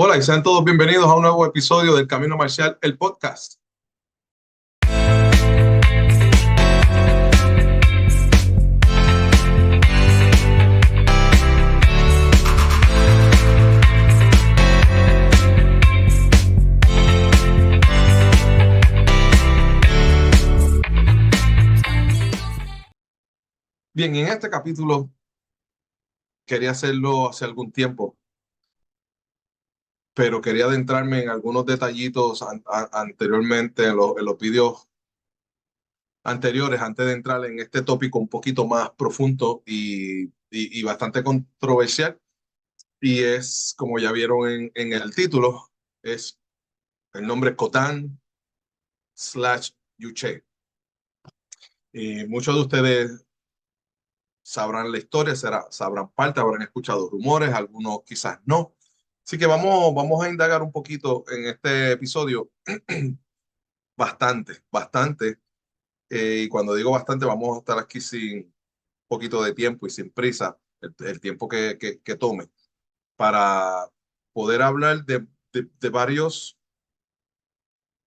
Hola y sean todos bienvenidos a un nuevo episodio del Camino Marcial, el podcast. Bien, en este capítulo quería hacerlo hace algún tiempo, pero quería adentrarme en algunos detallitos anteriormente en los vídeos anteriores, antes de entrar en este tópico un poquito más profundo y bastante controversial. Y es, como ya vieron en el título, es el nombre Khotan/Yuche. Y muchos de ustedes sabrán la historia, sabrán parte, habrán escuchado rumores, algunos quizás no. Así que vamos a indagar un poquito en este episodio, bastante. Y cuando digo bastante, vamos a estar aquí sin poquito de tiempo y sin prisa, el tiempo que tome, para poder hablar de varios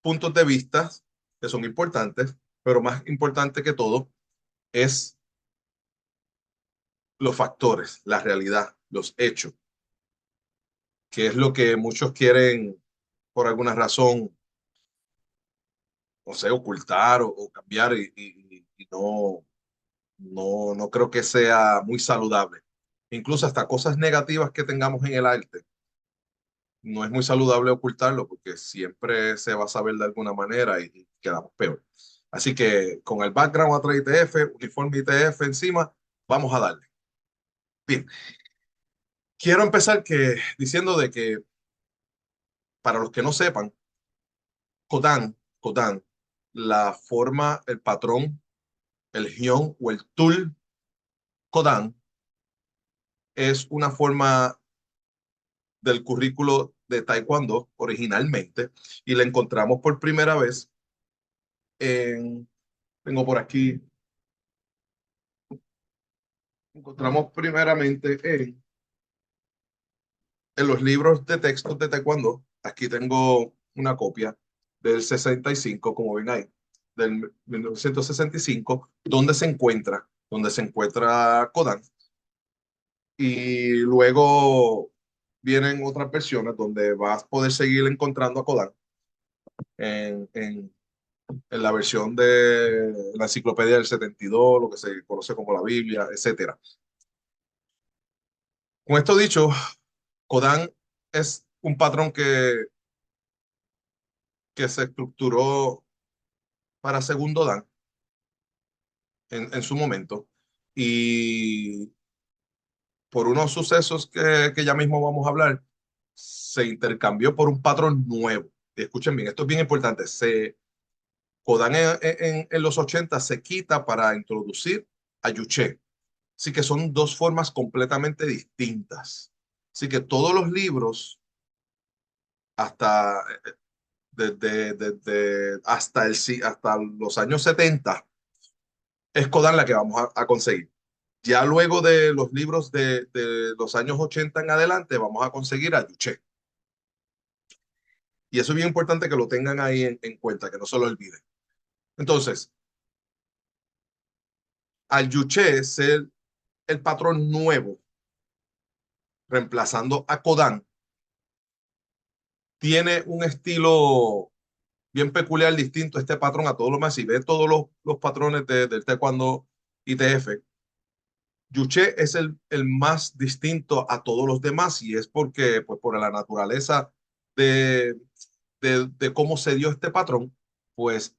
puntos de vista que son importantes, pero más importante que todo es los factores, la realidad, los hechos, que es lo que muchos quieren por alguna razón, no sé, ocultar o cambiar y no creo que sea muy saludable. Incluso hasta cosas negativas que tengamos en el arte, no es muy saludable ocultarlo porque siempre se va a saber de alguna manera y quedamos peor. Así que con el background atrás ITF, uniforme ITF encima, vamos a darle. Bien, quiero empezar diciendo de que para los que no sepan, Kodan, la forma, el patrón, el hyun o el tul Kodan es una forma del currículo de Taekwondo originalmente y la encontramos por primera vez en, tengo por aquí, encontramos primeramente en los libros de textos de Taekwondo. Aquí tengo una copia del 65, como ven ahí, del 1965, donde se encuentra Kodan. Y luego vienen otras versiones donde vas a poder seguir encontrando a Kodan en la versión de la enciclopedia del 72, lo que se conoce como la Biblia, etcétera. Con esto dicho, Kodan es un patrón que se estructuró para segundo Dan en su momento y por unos sucesos que ya mismo vamos a hablar, se intercambió por un patrón nuevo. Escuchen bien, esto es bien importante. Kodan en los 80 se quita para introducir a Yuche. Así que son dos formas completamente distintas. Así que todos los libros, hasta, hasta los años 70, es Kodan la que vamos a conseguir. Ya luego de los libros de los años 80 en adelante, vamos a conseguir a Yuche. Y eso es bien importante que lo tengan ahí en cuenta, que no se lo olviden. Entonces, al Yuche es el patrón nuevo, reemplazando a Kodan, tiene un estilo bien peculiar, distinto este patrón a todos los demás. Si ves todos los patrones del Taekwondo ITF, Yuche es el más distinto a todos los demás y es porque, pues, por la naturaleza de, de cómo se dio este patrón, pues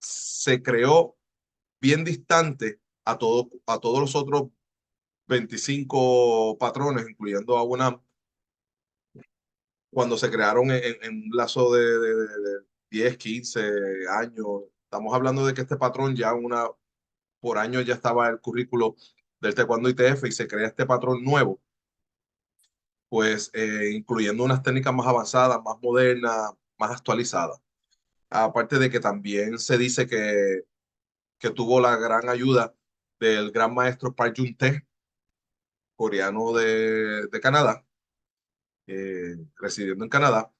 se creó bien distante a todos los otros 25 patrones, incluyendo a una cuando se crearon en un lazo de 10, 15 años. Estamos hablando de que este patrón ya por año ya estaba el currículo del Taekwondo ITF y se crea este patrón nuevo, pues incluyendo unas técnicas más avanzadas, más modernas, más actualizadas. Aparte de que también se dice que tuvo la gran ayuda del gran maestro Park Jun-tae, coreano de Canadá, residiendo en Canadá,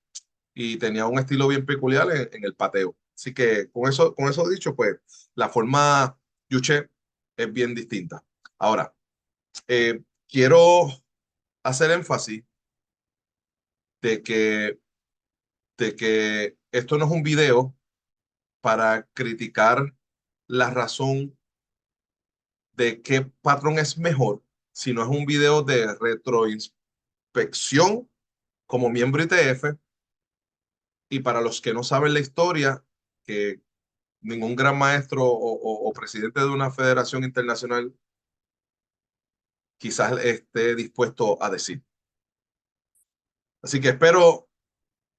y tenía un estilo bien peculiar en el pateo. Así que con eso dicho, pues la forma Yuche es bien distinta. Ahora, quiero hacer énfasis de que, de que esto no es un video para criticar la razón de qué patrón es mejor, sino es un video de retroinspección como miembro ITF. Y para los que no saben la historia, que ningún gran maestro o presidente de una federación internacional quizás esté dispuesto a decir. Así que espero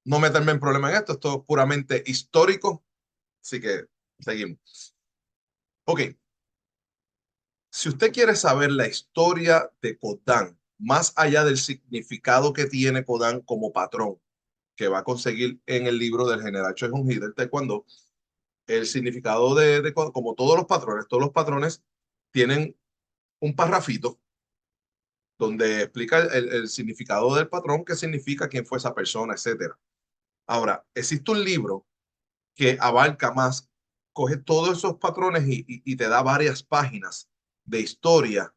no meterme en problema en esto. Esto es puramente histórico. Así que seguimos. Ok. Si usted quiere saber la historia de Kodan, más allá del significado que tiene Kodan como patrón, que va a conseguir en el libro del general Choi Hong-hee del Taekwondo, el significado como todos los patrones tienen un parrafito donde explica el significado del patrón, qué significa, quién fue esa persona, etcétera. Ahora, existe un libro que abarca más, coge todos esos patrones y te da varias páginas de historia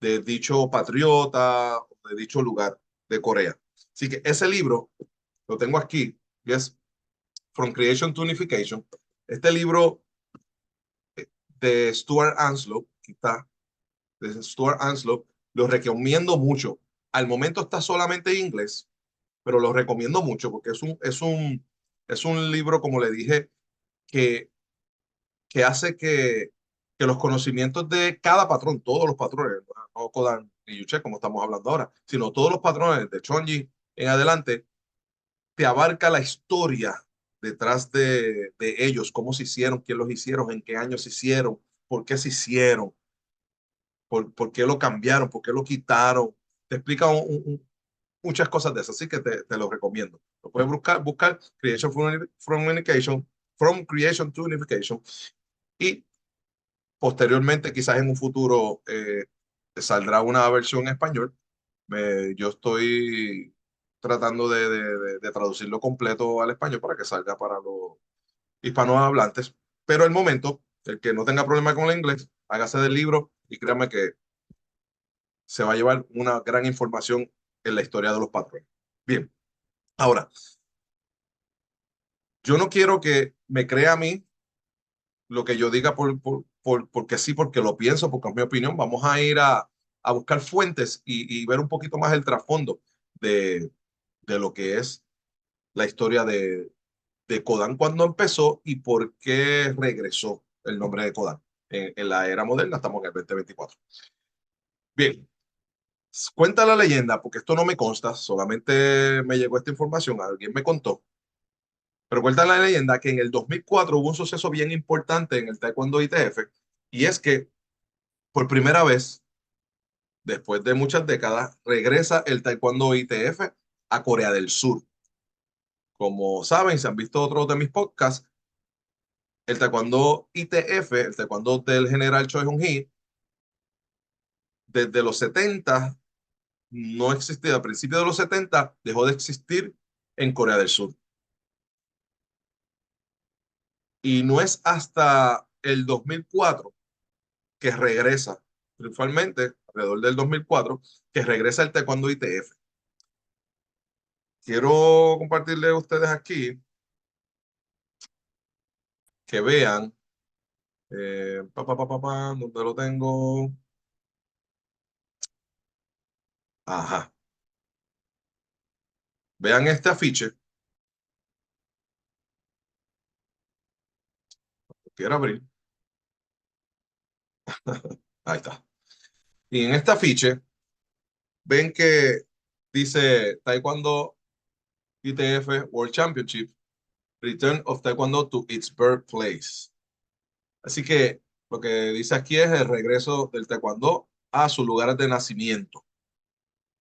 de dicho patriota, de dicho lugar de Corea. Así que ese libro lo tengo aquí, que es From Creation to Unification. Este libro de Stuart Anslow, que está, de Stuart Anslow, lo recomiendo mucho. Al momento está solamente en inglés, pero lo recomiendo mucho porque es un libro, como le dije, que, que hace que los conocimientos de cada patrón, todos los patrones, no Kodan y Yuche como estamos hablando ahora, sino todos los patrones de Chonji en adelante, te abarca la historia detrás de ellos, cómo se hicieron, quién los hicieron, en qué años se hicieron, por qué se hicieron, por qué lo cambiaron, por qué lo quitaron. Te explica muchas cosas de eso, así que te lo recomiendo. Lo puedes buscar Creation from Unification, From Creation to Unification, y posteriormente, quizás en un futuro, saldrá una versión en español. Yo estoy tratando de traducirlo completo al español para que salga para los hispanohablantes, pero al momento, el que no tenga problema con el inglés, hágase del libro y créanme que se va a llevar una gran información en la historia de los patrones. Bien, ahora, yo no quiero que me crea a mí lo que yo diga porque sí, porque lo pienso, porque es mi opinión. Vamos a ir a buscar fuentes y ver un poquito más el trasfondo de, de lo que es la historia de Kodan cuando empezó y por qué regresó el nombre de Kodan. En la era moderna estamos en el 2024. Bien, cuenta la leyenda, porque esto no me consta, solamente me llegó esta información, alguien me contó, pero cuenta la leyenda que en el 2004 hubo un suceso bien importante en el Taekwondo ITF, y es que por primera vez, después de muchas décadas, regresa el Taekwondo ITF a Corea del Sur. Como saben, si han visto otros de mis podcasts, el Taekwondo ITF, el Taekwondo del general Choi Hong-hee, desde los 70 no existía. A principios de los 70 dejó de existir en Corea del Sur. Y no es hasta el 2004 que regresa, triunfalmente, alrededor del 2004, que regresa el Taekwondo ITF. Quiero compartirle a ustedes aquí que vean, ¿dónde lo tengo? Ajá. Vean este afiche. Quiero abrir. Ahí está. Y en este afiche ven que dice Taekwondo ITF World Championship, Return of Taekwondo to its birthplace. Así que lo que dice aquí es el regreso del Taekwondo a sus lugares de nacimiento.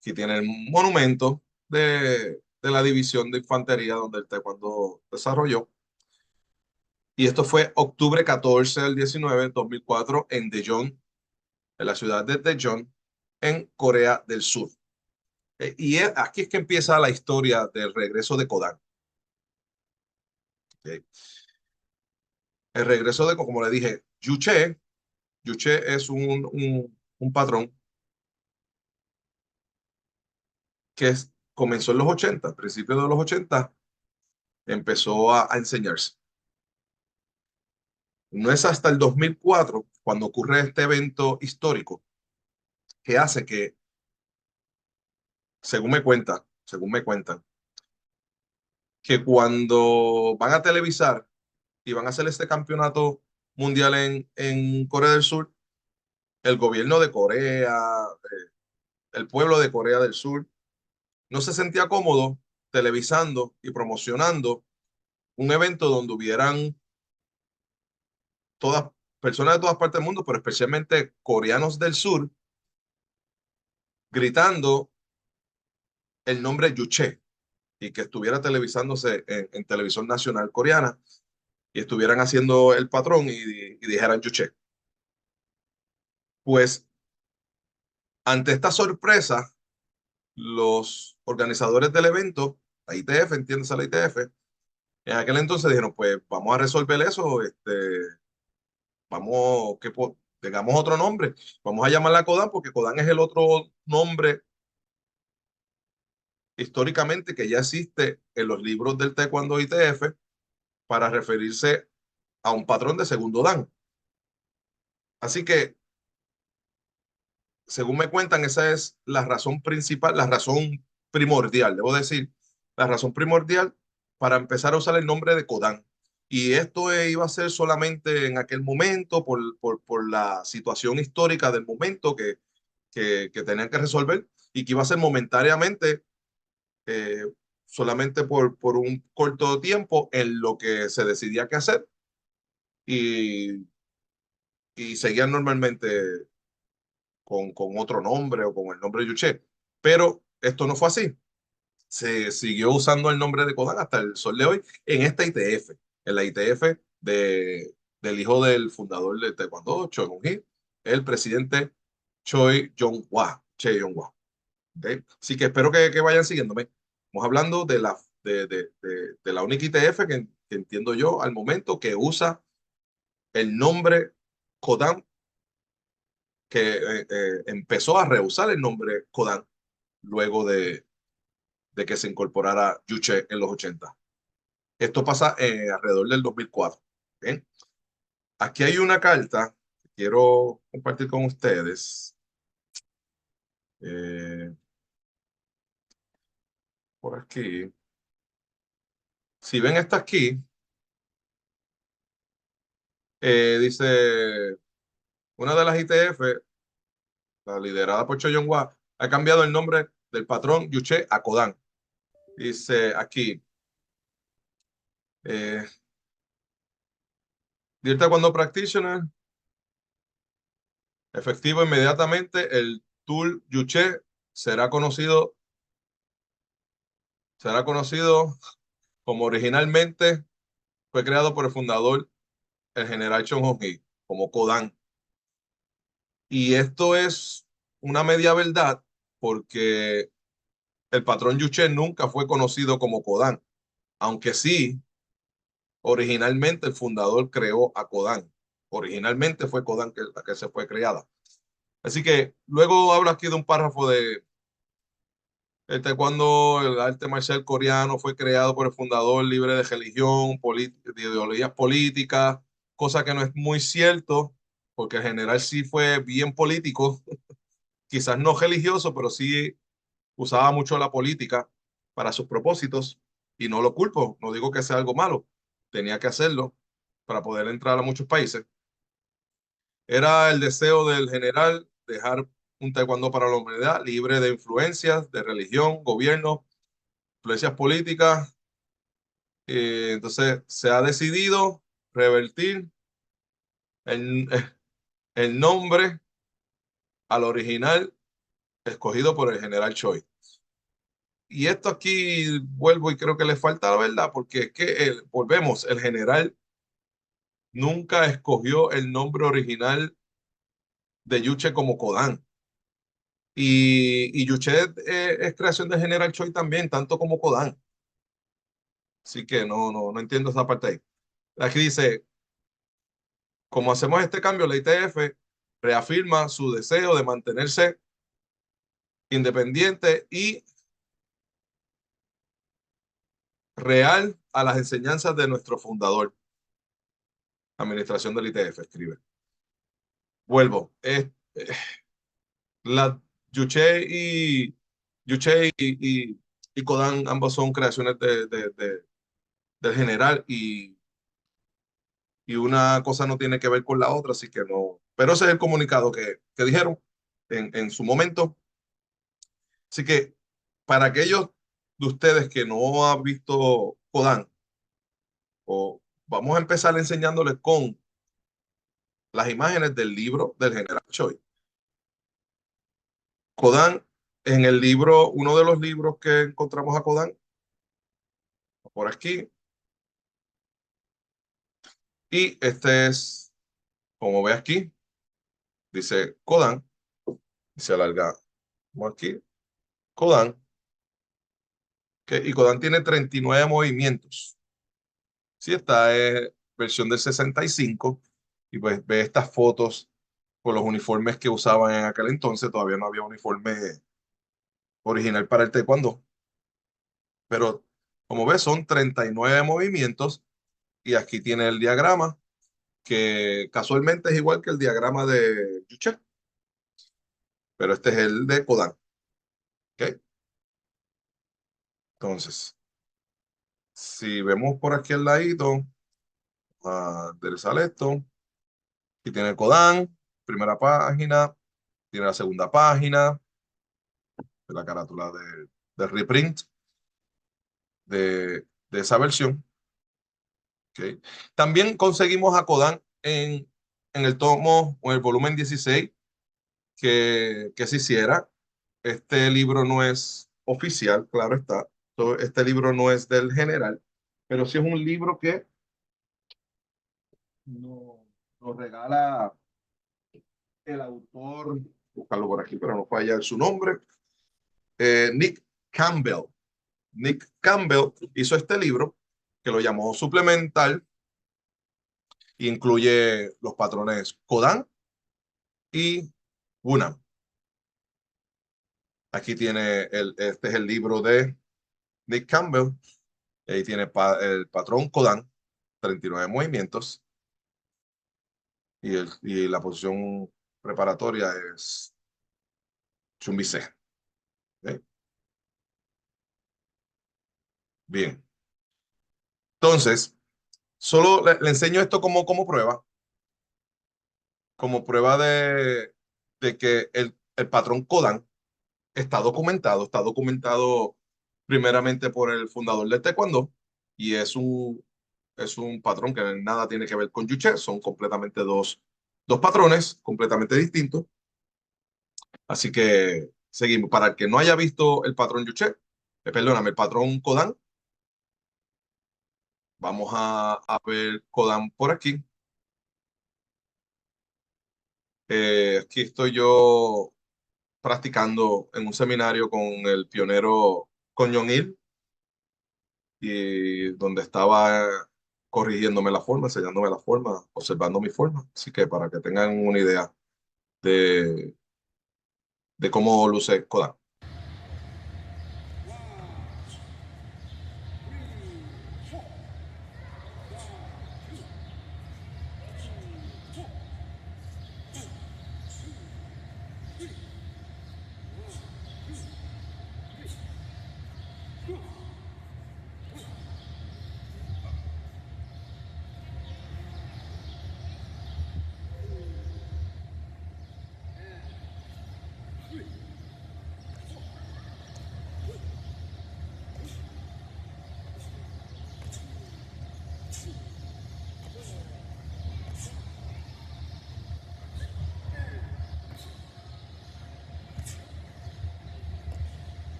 Aquí tiene el monumento de la división de infantería donde el Taekwondo desarrolló. Y esto fue octubre 14 del 19, 2004, en Daejeon, en la ciudad de Daejeon, en Corea del Sur. Aquí es que empieza la historia del regreso de Kodan. ¿Ok? El regreso de, como le dije, Yuche es un patrón comenzó en los 80, principios de los 80, empezó a enseñarse. No es hasta el 2004, cuando ocurre este evento histórico, que hace que, según me cuentan, que cuando van a televisar y van a hacer este campeonato mundial en Corea del Sur, el gobierno de Corea, el pueblo de Corea del Sur, no se sentía cómodo televisando y promocionando un evento donde hubieran todas personas de todas partes del mundo, pero especialmente coreanos del sur, gritando el nombre Yuche y que estuviera televisándose en televisión nacional coreana y estuvieran haciendo el patrón y dijeran Yuche. Pues ante esta sorpresa, los organizadores del evento, la ITF, entiéndase la ITF, en aquel entonces dijeron, pues vamos a resolver eso, vamos, tengamos otro nombre, vamos a llamarla Kodan porque Kodan es el otro nombre históricamente que ya existe en los libros del Taekwondo ITF para referirse a un patrón de segundo dan. Así que, según me cuentan, esa es la razón principal, la razón primordial, debo decir, la razón primordial para empezar a usar el nombre de Kodan. Y esto iba a ser solamente en aquel momento por la situación histórica del momento que tenían que resolver y que iba a ser momentáneamente eh, solamente por un corto tiempo en lo que se decidía qué hacer y, y seguían normalmente con otro nombre o con el nombre de Yuche. Pero esto no fue así. Se siguió usando el nombre de Kodan hasta el sol de hoy en esta ITF, en la ITF del hijo del fundador de Taekwondo, Choi Hong-hee, el presidente Choi Jong-hwa, Che Jong-hwa. ¿Okay? Así que espero que vayan siguiéndome. Estamos hablando de la única ITF que entiendo yo al momento que usa el nombre Kodan, que empezó a rehusar el nombre Kodan luego de que se incorporara Yuche en los 80. Esto pasa alrededor del 2004. ¿Okay? Aquí hay una carta que quiero compartir con ustedes. Eh, por aquí. Si ven esta aquí, dice una de las ITF, la liderada por Choi Yong-hwa, ha cambiado el nombre del patrón Yuche a Kodan. Dice aquí, eh, Dear Taekwondo Practitioner, efectivo inmediatamente, el tool Yuche será conocido como originalmente fue creado por el fundador, el general Chong Hong-hee, como Kodan. Y esto es una media verdad porque el patrón Yuche nunca fue conocido como Kodan, aunque sí, originalmente el fundador creó a Kodan. Originalmente fue Kodan la que se fue creada. Así que luego hablo aquí de un párrafo de cuando el arte marcial coreano fue creado por el fundador libre de religión, de ideologías políticas, cosa que no es muy cierto, porque el general sí fue bien político, quizás no religioso, pero sí usaba mucho la política para sus propósitos y no lo culpo, no digo que sea algo malo, tenía que hacerlo para poder entrar a muchos países. Era el deseo del general dejar un taekwondo para la humanidad libre de influencias de religión, gobierno, influencias políticas. Entonces se ha decidido revertir el, el nombre al original escogido por el general Choi. Y esto aquí vuelvo y creo que le falta la verdad, porque es que volvemos, el general nunca escogió el nombre original de Yuche como Kodan. Y Yuchet es creación de General Choi también, tanto como Kodan. Así que no entiendo esa parte ahí. Aquí dice, como hacemos este cambio, la ITF reafirma su deseo de mantenerse independiente y real a las enseñanzas de nuestro fundador. Administración del ITF, escribe. Vuelvo. La Yuche y Kodan ambos son creaciones del general y una cosa no tiene que ver con la otra, así que no. Pero ese es el comunicado que dijeron en su momento. Así que para aquellos de ustedes que no han visto Kodan, o vamos a empezar enseñándoles con las imágenes del libro del general Choi. Kodan, en el libro, uno de los libros que encontramos a Kodan, por aquí, y este es, como ve aquí, dice Kodan, y se alarga como aquí, Kodan, y Kodan tiene 39 movimientos. Sí, esta es versión del 65, y pues ve estas fotos con los uniformes que usaban en aquel entonces, todavía no había uniforme original para el taekwondo, pero como ves son 39 movimientos y aquí tiene el diagrama que casualmente es igual que el diagrama de Juche, pero este es el de Kodan. ¿Okay? Entonces, si vemos por aquí al ladito, a enderezar esto, y tiene Kodan, primera página, tiene la segunda página, de la carátula de reprint de esa versión. ¿Okay? También conseguimos a Kodan en el tomo o en el volumen 16 que se hiciera. Este libro no es oficial, claro está. Este libro no es del general, pero sí es un libro que nos regala el autor, buscarlo por aquí, pero no falla su nombre, Nick Campbell. Nick Campbell hizo este libro que lo llamó suplemental, incluye los patrones Kodan y Bunam. Aquí tiene este es el libro de Nick Campbell. Ahí tiene el patrón Kodan, 39 movimientos, y la posición preparatoria es Chumbise. ¿Okay? Bien. Entonces, solo le enseño esto como prueba de que el patrón Kodan está documentado primeramente por el fundador del Taekwondo, y es un patrón que nada tiene que ver con Juche, son completamente dos patrones completamente distintos. Así que seguimos. Para el que no haya visto el patrón Juche, perdóname, el patrón Kodan, vamos a ver Kodan por aquí. Aquí estoy yo practicando en un seminario con el pionero Con Il, y donde estaba corrigiéndome la forma, enseñándome la forma, observando mi forma. Así que para que tengan una idea de, de cómo luce Kodan.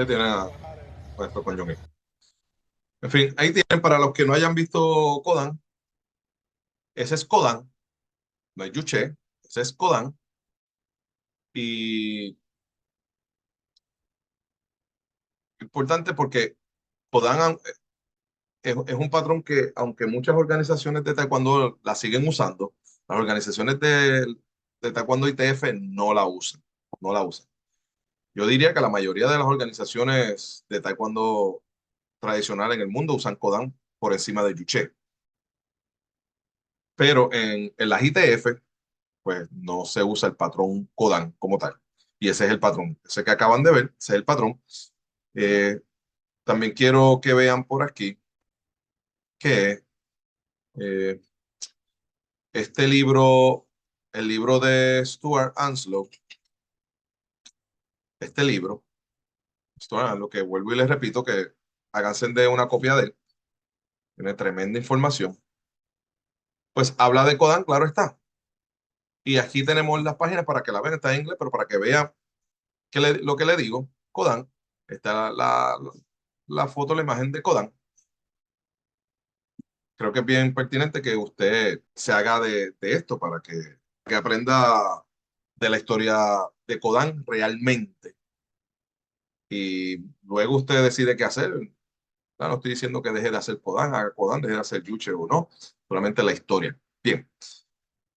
Tienen esto con Jong-il. En fin, ahí tienen para los que no hayan visto Kodan. Ese es Kodan, no es Yuche, ese es Kodan. Y importante porque Kodan es un patrón que, aunque muchas organizaciones de taekwondo la siguen usando, las organizaciones de taekwondo ITF no la usan, no la usan. Yo diría que la mayoría de las organizaciones de taekwondo tradicional en el mundo usan Kodan por encima de Juche. Pero en las ITF, pues no se usa el patrón Kodan como tal. Y ese es el patrón. Ese que acaban de ver, ese es el patrón. Eh, También quiero que vean por aquí que eh, este libro, el libro de Stuart Anslow, este libro, Stuart Anslow, que vuelvo y les repito que háganse de una copia de él, tiene tremenda información, pues habla de Kodan, claro está. Y aquí tenemos las páginas para que la vean, está en inglés, pero para que vean lo que le digo, Kodan, está la foto, la imagen de Kodan. Creo que es bien pertinente que usted se haga de esto para que aprenda de la historia de Kodan realmente. Y luego usted decide qué hacer. No estoy diciendo que deje de hacer Kodan, haga Kodan, deje de hacer Juche o no, solamente la historia. Bien.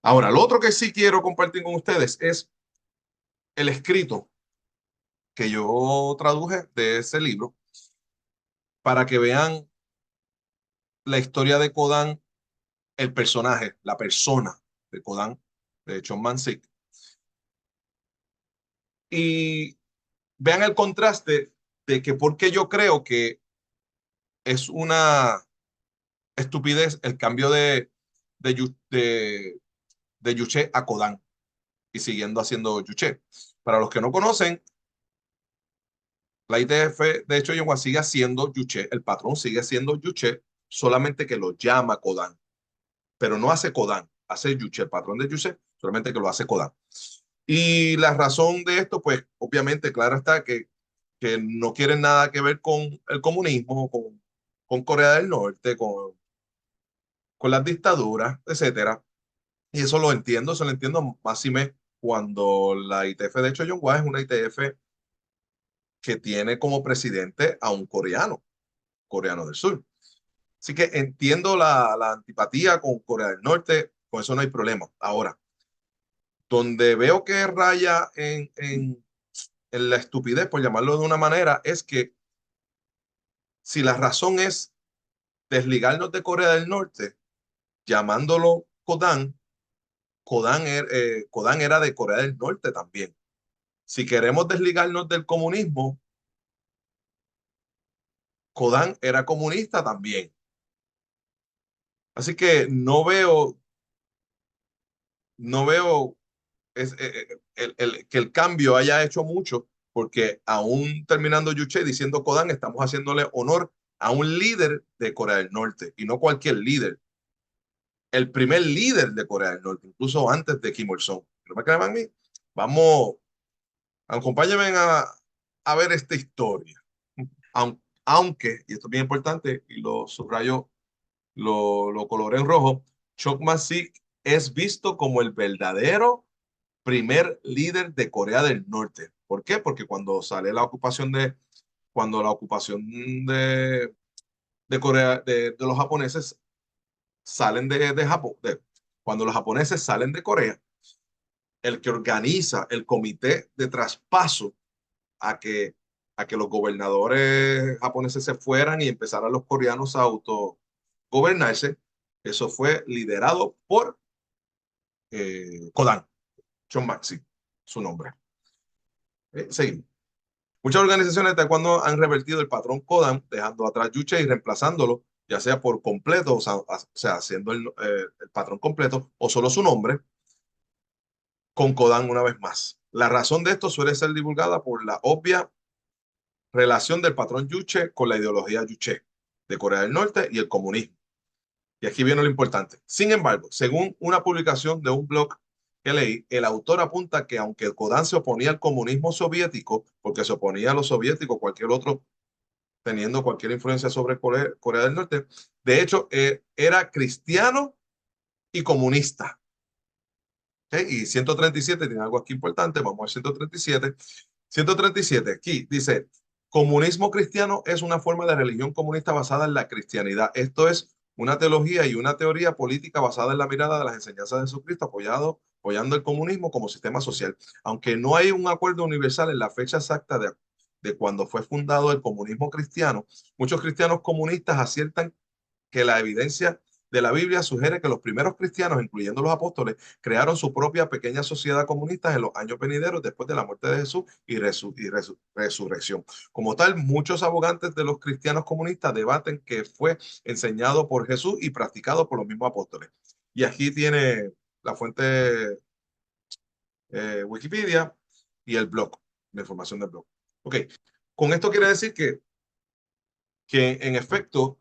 Ahora, lo otro que sí quiero compartir con ustedes es el escrito que yo traduje de ese libro para que vean la historia de Kodan, el personaje, la persona de Kodan, de Chon Man-sik. Y vean el contraste de que porque yo creo que es una estupidez el cambio de Yuche a Kodan y siguiendo haciendo Yuche. Para los que no conocen, la ITF, de hecho, Yonghua sigue haciendo Yuche, el patrón sigue haciendo Yuche, solamente que lo llama Kodan, pero no hace Kodan, hace Yuche, el patrón de Yuche, solamente que lo hace Kodan. Y la razón de esto, pues obviamente, claro está que no quieren nada que ver con el comunismo, con Corea del Norte, con las dictaduras, etcétera. Y eso lo entiendo más si me cuando la ITF de hecho Yonghua es una ITF que tiene como presidente a un coreano, coreano del sur. Así que entiendo la antipatía con Corea del Norte, con eso no hay problema. Ahora, donde veo que raya en la estupidez, por llamarlo de una manera, es que si la razón es desligarnos de Corea del Norte, llamándolo Kodan, Kodan era de Corea del Norte también. Si queremos desligarnos del comunismo, Kodan era comunista también. Así que no veo que el cambio haya hecho mucho, porque aún terminando Yuche diciendo Kodan, estamos haciéndole honor a un líder de Corea del Norte y no cualquier líder, el primer líder de Corea del Norte, incluso antes de Kim Il-sung. ¿No me creen a mí? Vamos, acompáñenme a ver esta historia. Aunque, y esto es bien importante, y lo subrayo, lo coloré en rojo, Chok Man-sik es visto como el verdadero primer líder de Corea del Norte. ¿Por qué? Porque cuando la ocupación de Corea, de los japoneses salen de Japón, cuando los japoneses salen de Corea, el que organiza el comité de traspaso a que, a que los gobernadores japoneses se fueran y empezaran los coreanos a autogobernarse, eso fue liderado por Kodan, Chon Maxi, su nombre. Seguimos. Muchas organizaciones de taekwondo han revertido el patrón Kodan, dejando atrás Juche y reemplazándolo, ya sea por completo, o sea haciendo el patrón completo o solo su nombre, con Kodan una vez más. La razón de esto suele ser divulgada por la obvia relación del patrón Juche con la ideología Juche de Corea del Norte y el comunismo. Y aquí viene lo importante. Sin embargo, según una publicación de un blog que leí, el autor apunta que aunque Kodan se oponía al comunismo soviético, porque se oponía a los soviéticos, cualquier otro teniendo cualquier influencia sobre Corea del Norte, de hecho, era cristiano y comunista. ¿Okay? Y 137 tiene algo aquí importante, vamos al 137. 137, aquí dice, comunismo cristiano es una forma de religión comunista basada en la cristianidad. Esto es una teología y una teoría política basada en la mirada de las enseñanzas de Jesucristo, apoyando el comunismo como sistema social. Aunque no hay un acuerdo universal en la fecha exacta de cuando fue fundado el comunismo cristiano, muchos cristianos comunistas aciertan que la evidencia de la Biblia sugiere que los primeros cristianos, incluyendo los apóstoles, crearon su propia pequeña sociedad comunista en los años venideros después de la muerte de Jesús y resurrección. Como tal, muchos abogantes de los cristianos comunistas debaten que fue enseñado por Jesús y practicado por los mismos apóstoles. Y aquí tiene la fuente Wikipedia y el blog, la información del blog. Ok, con esto quiere decir que en efecto,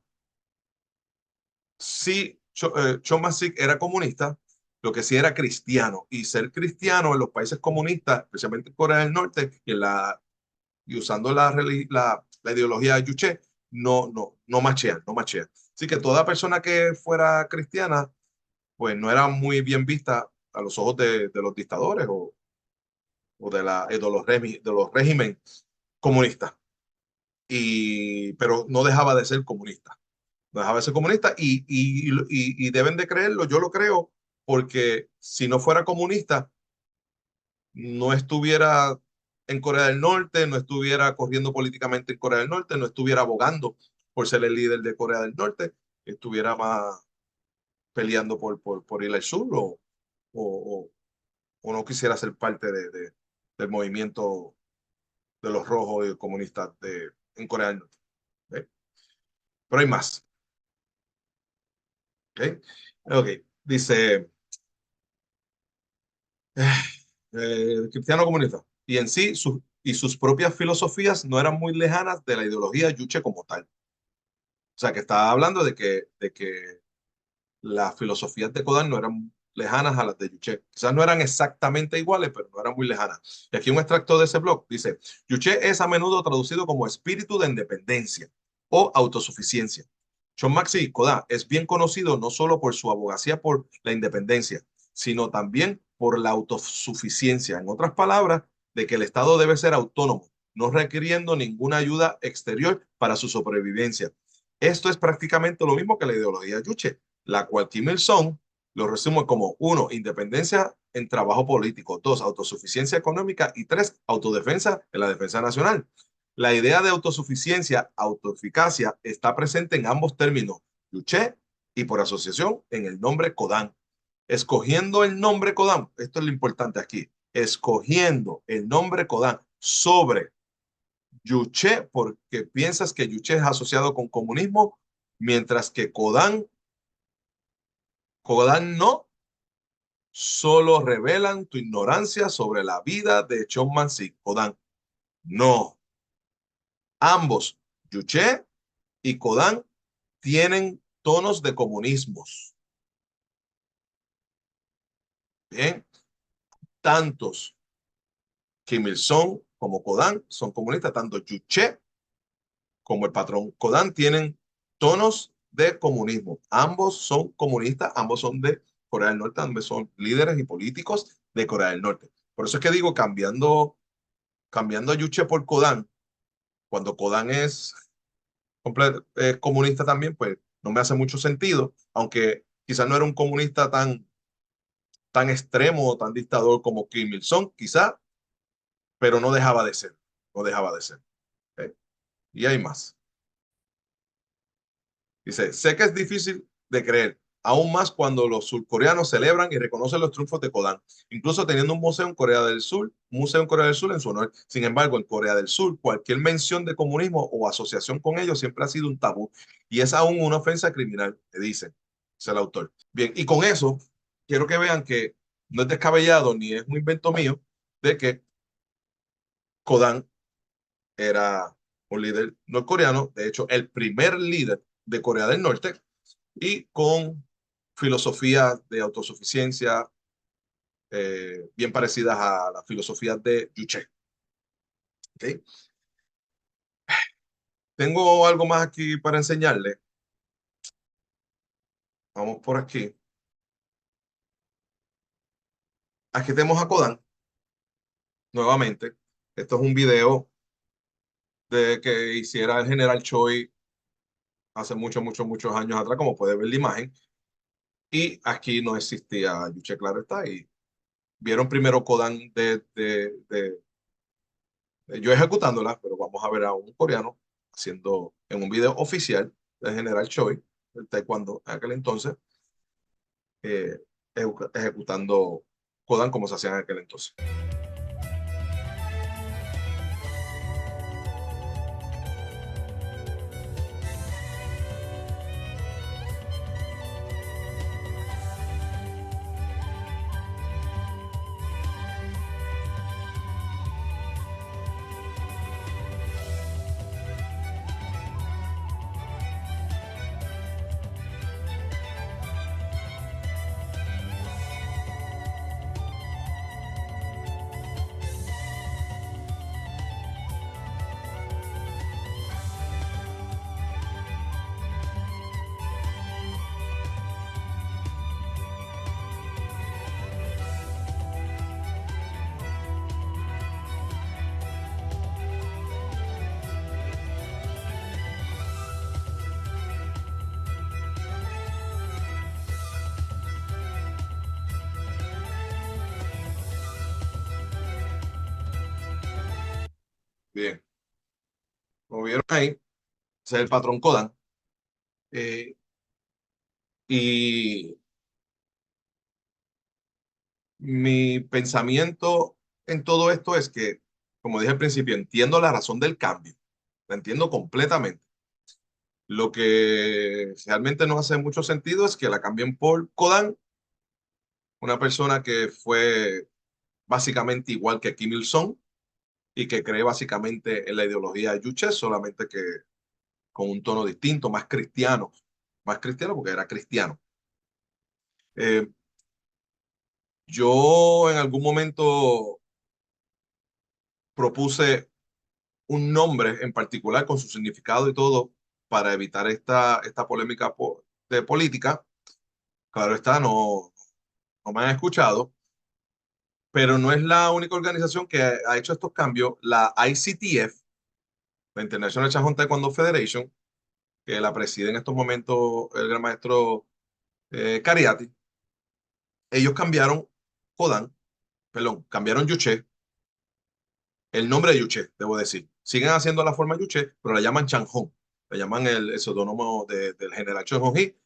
sí, Chomsky era comunista, lo que sí era cristiano. Y ser cristiano en los países comunistas, especialmente en Corea del Norte, y usando la ideología de Juche, no machean, no machean. Así que toda persona que fuera cristiana, pues no era muy bien vista a los ojos de los dictadores o de los regímenes comunistas. Pero no dejaba de ser comunista. No dejaba de ser comunista y deben de creerlo, yo lo creo, porque si no fuera comunista, no estuviera en Corea del Norte, no estuviera corriendo políticamente en Corea del Norte, no estuviera abogando por ser el líder de Corea del Norte, estuviera más peleando por ir al sur o, o no quisiera ser parte del movimiento de los rojos y comunistas en Corea del Norte. ¿Okay? Pero hay más. ¿Okay? Okay. Dice, cristiano comunista. Y en sí, sus propias filosofías no eran muy lejanas de la ideología yuche como tal. O sea, que estaba hablando de que las filosofías de Kodan no eran lejanas a las de Yuche. Quizás no eran exactamente iguales, pero no eran muy lejanas. Y aquí un extracto de ese blog dice, Yuche es a menudo traducido como espíritu de independencia o autosuficiencia. John Maxey Kodan es bien conocido no solo por su abogacía por la independencia, sino también por la autosuficiencia. En otras palabras, de que el Estado debe ser autónomo, no requiriendo ninguna ayuda exterior para su sobrevivencia. Esto es prácticamente lo mismo que la ideología Yuche, la cual Kim Il-sung lo resume como 1, independencia en trabajo político, 2, autosuficiencia económica y 3, autodefensa en la defensa nacional. La idea de autosuficiencia, autoeficacia, está presente en ambos términos, Yuche y por asociación en el nombre Kodan. Escogiendo el nombre Kodan, esto es lo importante aquí, escogiendo el nombre Kodan sobre Yuche porque piensas que Yuche es asociado con comunismo, mientras que Kodan no, solo revelan tu ignorancia sobre la vida de Chonmansi. Kodan no. Ambos, Yuche y Kodan, tienen tonos de comunismos. Bien, tantos Kim Il-sung como Kodan son comunistas, tanto Yuche como el patrón Kodan tienen tonos de comunismo. Ambos son comunistas, ambos son de Corea del Norte, ambos son líderes y políticos de Corea del Norte. Por eso es que digo, cambiando a Yuche por Kodan, cuando Kodan es comunista también, pues no me hace mucho sentido, aunque quizás no era un comunista tan extremo o tan dictador como Kim Il-sung, quizá, pero no dejaba de ser, no dejaba de ser. ¿Okay? Y hay más. Dice, sé que es difícil de creer, aún más cuando los surcoreanos celebran y reconocen los triunfos de Kodan, incluso teniendo un museo en Corea del Sur, en su honor. Sin embargo, en Corea del Sur, cualquier mención de comunismo o asociación con ellos siempre ha sido un tabú y es aún una ofensa criminal, le dice, es el autor. Bien, y con eso quiero que vean que no es descabellado ni es un invento mío de que Kodan era un líder norcoreano, de hecho, el primer líder de Corea del Norte y con filosofía de autosuficiencia, bien parecidas a las filosofías de Juche. ¿Okay? Tengo algo más aquí para enseñarle. Vamos por aquí. Aquí tenemos a Kodan nuevamente. Esto es un video de que hiciera el general Choi hace muchos años atrás, como puede ver la imagen. Y aquí no existía Yuche, claro está. Y vieron primero Kodan de yo ejecutándola, pero vamos a ver a un coreano haciendo en un video oficial del general Choi, el taekwondo en aquel entonces, eh, ejecutando Kodan como se hacía en aquel entonces. Bien, como vieron ahí, ese es el patrón Kodan. Eh, y mi pensamiento en todo esto es que, como dije al principio, entiendo la razón del cambio, la entiendo completamente. Lo que realmente no hace mucho sentido es que la cambien por Kodan, una persona que fue básicamente igual que Kim Il-sung y que cree básicamente en la ideología de Juche, solamente que con un tono distinto, más cristiano porque era cristiano. Eh, yo en algún momento propuse un nombre en particular con su significado y todo para evitar esta polémica de política. Claro está, no me han escuchado, pero no es la única organización que ha hecho estos cambios. La ICTF, la International Chajón Taekwondo Federation, que la preside en estos momentos el gran maestro Cariati, ellos cambiaron Kodan, perdón, cambiaron Yuche, el nombre de Yuche, debo decir. Siguen haciendo la forma Yuche, pero la llaman Changhong. Le llaman el seudónimo del general Choi Hong-hee,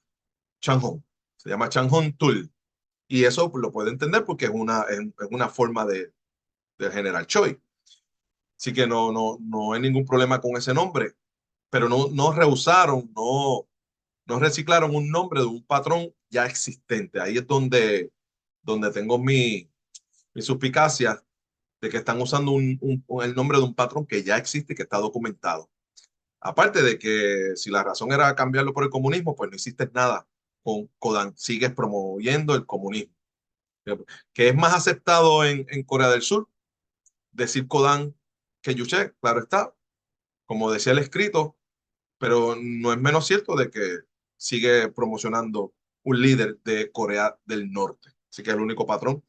Changhong. Se llama Changhong Tul. Y eso lo puede entender porque es una forma del general Choi. Así que no hay ningún problema con ese nombre. Pero no rehusaron, no reciclaron un nombre de un patrón ya existente. Ahí es donde tengo mi suspicacia de que están usando el nombre de un patrón que ya existe y que está documentado. Aparte de que si la razón era cambiarlo por el comunismo, pues no hiciste nada con Kodan, sigues promoviendo el comunismo. Que es más aceptado en Corea del Sur decir Kodan que Yuche, claro está, como decía el escrito, pero no es menos cierto de que sigue promocionando un líder de Corea del Norte. Así que es el único patrón,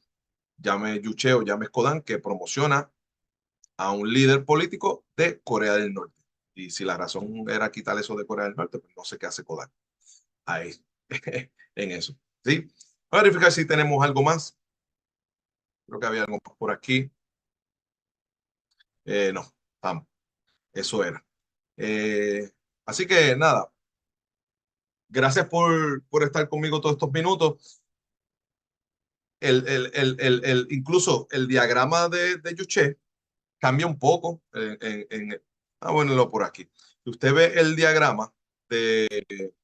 llame Yuche o llame Kodan, que promociona a un líder político de Corea del Norte. Y si la razón era quitar eso de Corea del Norte, pues no sé qué hace Kodak ahí en eso. ¿Sí? Voy a verificar si tenemos algo más. Creo que había algo más por aquí. No, vamos, eso era. Eh, así que nada, gracias por estar conmigo todos estos minutos. Incluso el diagrama de Yuche cambia un poco. Bueno, lo por aquí. Si usted ve el diagrama de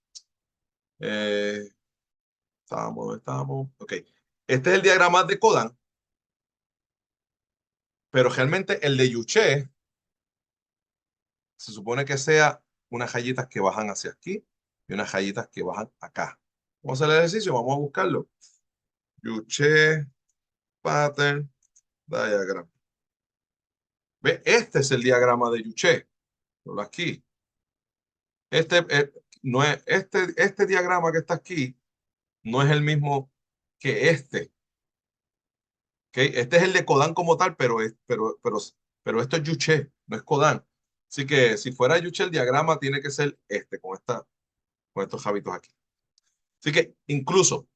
Eh, estábamos. Ok. Este es el diagrama de Kodan, pero realmente el de Yuche se supone que sea unas rayitas que bajan hacia aquí y unas rayitas que bajan acá. Vamos a hacer el ejercicio, vamos a buscarlo. Yuche pattern diagram. ¿Ve? Este es el diagrama de Juche. Aquí. No es, este diagrama que está aquí no es el mismo que este. ¿Okay? Este es el de Kodan como tal, pero esto es Juche, no es Kodan. Así que si fuera Juche, el diagrama tiene que ser este, con estos hábitos aquí. Así que incluso,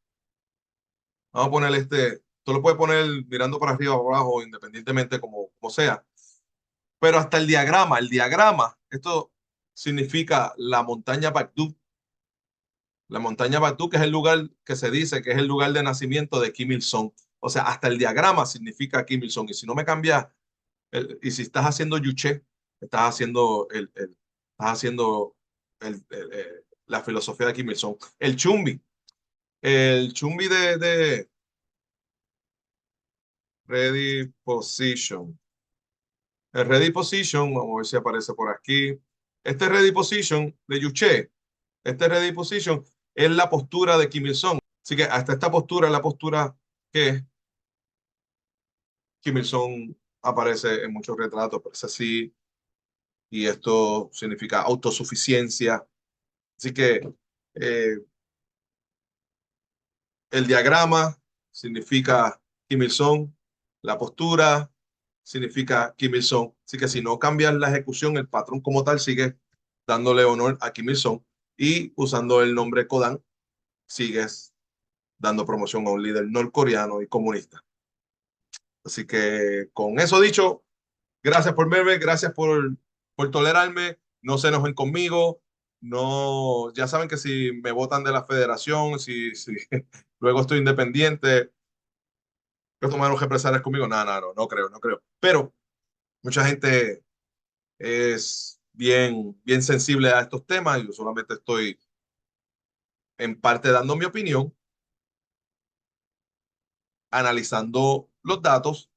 vamos a poner este, tú lo puedes poner mirando para arriba o abajo, independientemente como sea. Pero hasta el diagrama, esto significa la montaña Bakdu. La montaña Bakdu, que es el lugar que se dice que es el lugar de nacimiento de Kim Il-sung. O sea, hasta el diagrama significa Kim Il-sung. Y si no me cambias, y si estás haciendo Yuche, estás haciendo, estás haciendo la filosofía de Kim Il-sung. El chumbi de Ready Position. El Ready Position, vamos a ver si aparece por aquí. Este Ready Position de Yuche, este Ready Position es la postura de Kim Il-sung. Así que hasta esta postura es la postura que Kim Il-sung aparece en muchos retratos, pero es así, y esto significa autosuficiencia. Así que eh, el diagrama significa Kim Il-sung, la postura significa Kim Il-sung. Así que si no cambias la ejecución, el patrón como tal sigue dándole honor a Kim Il-sung y usando el nombre Kodan, sigues dando promoción a un líder norcoreano y comunista. Así que con eso dicho, gracias por verme, gracias por tolerarme, no se enojen conmigo, no, ya saben que si me votan de la federación, si luego estoy independiente, que tomaron represalias conmigo, no creo, no creo. Pero mucha gente es bien sensible a estos temas, yo solamente estoy en parte dando mi opinión, analizando los datos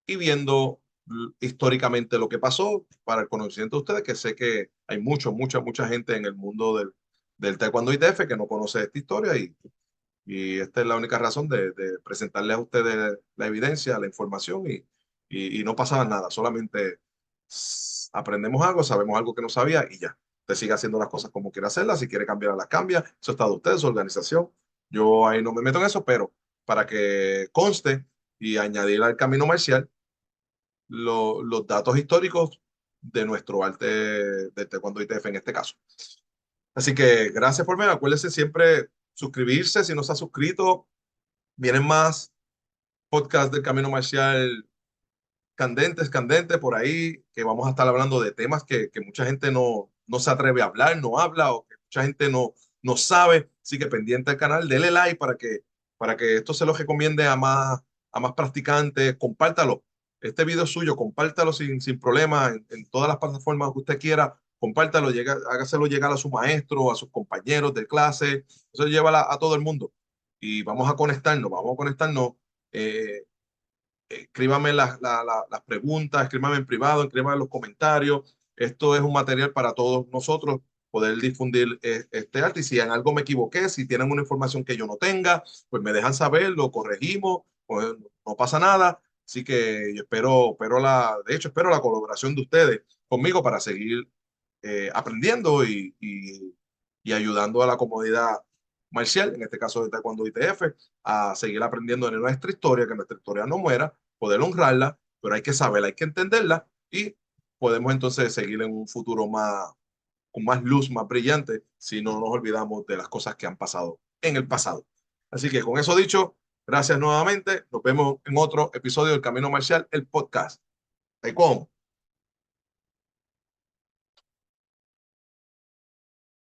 y viendo históricamente lo que pasó para el conocimiento de ustedes, que sé que hay mucha gente en el mundo del Taekwondo ITF que no conoce esta historia y esta es la única razón de presentarles a ustedes la evidencia, la información y no pasaba nada, solamente aprendemos algo, sabemos algo que no sabía y ya. Usted sigue haciendo las cosas como quiere hacerlas, si quiere cambiar, las cambia, eso está de usted, su organización. Yo ahí no me meto en eso, pero para que conste y añadir al camino marcial, los datos históricos de nuestro arte de Taekwondo ITF en este caso. Así que gracias por ver. Acuérdense siempre suscribirse si no se ha suscrito. Vienen más podcasts del Camino Marcial candentes por ahí, que vamos a estar hablando de temas que mucha gente no se atreve a hablar, no habla o que mucha gente no sabe. Así que pendiente al canal, denle like para que esto se lo recomiende a más practicantes. Compártalo. Este video es suyo, compártalo sin problema en todas las plataformas que usted quiera. Compártalo, hágaselo llegar a su maestro, a sus compañeros de clase. Eso lleva a todo el mundo. Y vamos a conectarnos. Eh, Escríbame las preguntas, escríbame en privado, escríbame en los comentarios. Esto es un material para todos nosotros poder difundir este arte. Y si en algo me equivoqué, si tienen una información que yo no tenga, pues me dejan saber, lo corregimos, pues no pasa nada. Así que yo de hecho, espero la colaboración de ustedes conmigo para seguir aprendiendo y ayudando a la comunidad marcial, en este caso de Taekwondo ITF, a seguir aprendiendo de nuestra historia, que nuestra historia no muera, poder honrarla, pero hay que saberla, hay que entenderla y podemos entonces seguir en un futuro con más luz, más brillante, si no nos olvidamos de las cosas que han pasado en el pasado. Así que con eso dicho, gracias nuevamente. Nos vemos en otro episodio del Camino Marcial, el podcast. Taekwondo.